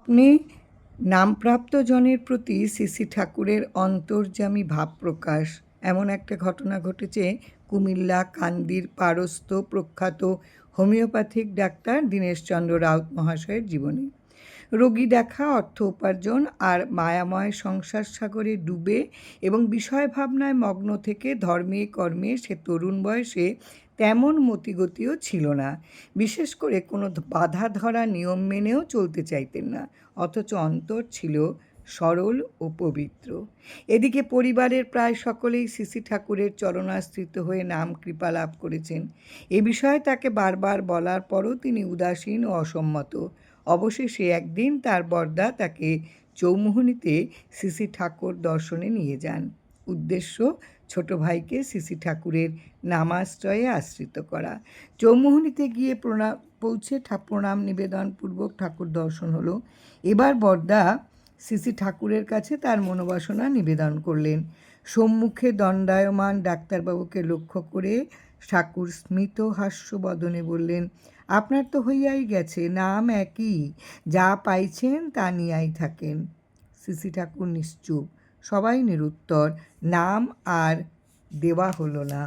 স্বপ্নে নামপ্রাপ্ত জনের প্রতি শ্রী ঠাকুরের অন্তর্যামী ভাব প্রকাশ, এমন একটা ঘটনা ঘটেছে কুমিল্লা কান্দির পারস্থ প্রখ্যাত হোমিওপ্যাথিক ডাক্তার দীনেশচন্দ্র রাউত মহাশয়ের জীবনে। রোগী দেখা, অর্থ উপার্জন আর মায়াময় সংসার সাগরে ডুবে এবং বিষয় ভাবনায় মগ্ন থেকে ধর্মে কর্মে সে তরুণ বয়সে তেমন মতিগতিও ছিল না। বিশেষ করে কোনো বাধা ধরা নিয়ম মেনেও চলতে চাইতেন না, অথচ অন্তর ছিল সরল ও পবিত্র। এদিকে পরিবারের প্রায় সকলেই শ্রী ঠাকুরের চরণাশ্রিত হয়ে নাম কৃপা লাভ করেছেন। এ বিষয়ে তাকে বারবার বলার পরও তিনি উদাসীন ও অসম্মত। অবশেষে একদিন তার বরদা তাকে চৌমুহনীতে শ্রী ঠাকুর দর্শনে নিয়ে যান। উদ্দেশ্য ছোট ভাইকে শ্রী ঠাকুরের নামাশ্রয়ে আশ্রিত করা। চৌমুহনীতে গিয়ে পৌঁছে প্রণাম নিবেদনপূর্বক ঠাকুর দর্শন হলো। এবার বরদা শ্রী ঠাকুরের কাছে তার মনোবাসনা নিবেদন করলেন। সম্মুখে দণ্ডায়মান ডাক্তারবাবুকে লক্ষ্য করে ঠাকুর স্মিত হাস্যবদনে বললেন, আপনার তো হইয়াই গেছে, নাম একই, যা পাইছেন তা নিয়াই থাকেন। শ্রী ঠাকুর নিশ্চুপ, সবাই নিরুত্তর। নাম আর দেওয়া হলো না।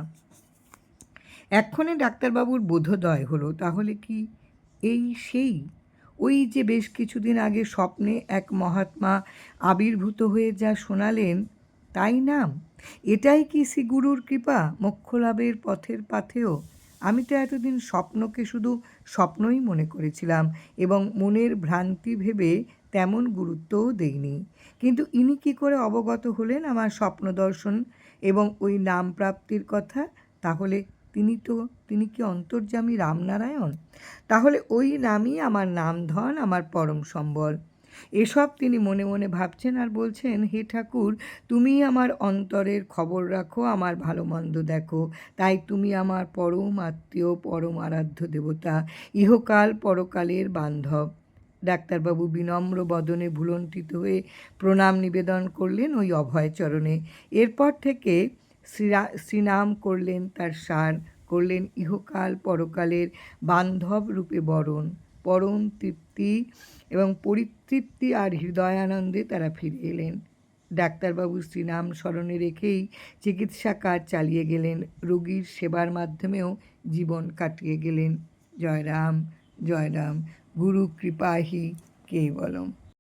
এক্ষণে ডাক্তারবাবুর বোধোদয় হলো, তাহলে কি এই সেই ওই যে বেশ কিছুদিন আগে স্বপ্নে এক মহাত্মা আবির্ভূত হয়ে যা শোনালেন তাই নাম? এটাই কি শ্রীগুরুর কৃপা মোক্ষলাভের পথের পাথেয়? আমি তো এতদিন স্বপ্নকে শুধু স্বপ্নই মনে করেছিলাম এবং মনের ভ্রান্তি ভেবে তেমন গুরুত্বও দেইনি। কিন্তু ইনি কী করে অবগত হলেন আমার স্বপ্ন দর্শন এবং ওই নাম প্রাপ্তির কথা? তাহলে তিনি কি অন্তর্যামী রামনারায়ণ? তাহলে ওই নামই আমার নামধন, আমার পরম সম্বল। এসব তিনি মনে মনে ভাবছেন আর বলছেন, হে ঠাকুর, তুমিই আমার অন্তরের খবর রাখো, আমার ভালো মন্দ দেখো, তাই তুমি আমার পরম আত্মীয়, পরম আরাধ্য দেবতা, ইহকাল পরকালের বান্ধব। ডাক্তারবাবু বিনম্র বদনে ভুলণ্ঠিত হয়ে প্রণাম নিবেদন করলেন ওই অভয়চরণে। এরপর থেকে শ্রীনাম করলেন তার সার, করলেন ইহকাল পরকালের বান্ধব রূপে বরণ। পরম তৃপ্তি এবং পরিতৃপ্তি আর হৃদয়ানন্দে তারা ফিরে এলেন। ডাক্তারবাবু শ্রীনাম স্মরণে রেখেই চিকিৎসা কাজ চালিয়ে গেলেন, রোগীর সেবার মাধ্যমেও জীবন কাটিয়ে গেলেন। জয় রাম, জয় রাম। গুরু কৃপাহি কেবলম।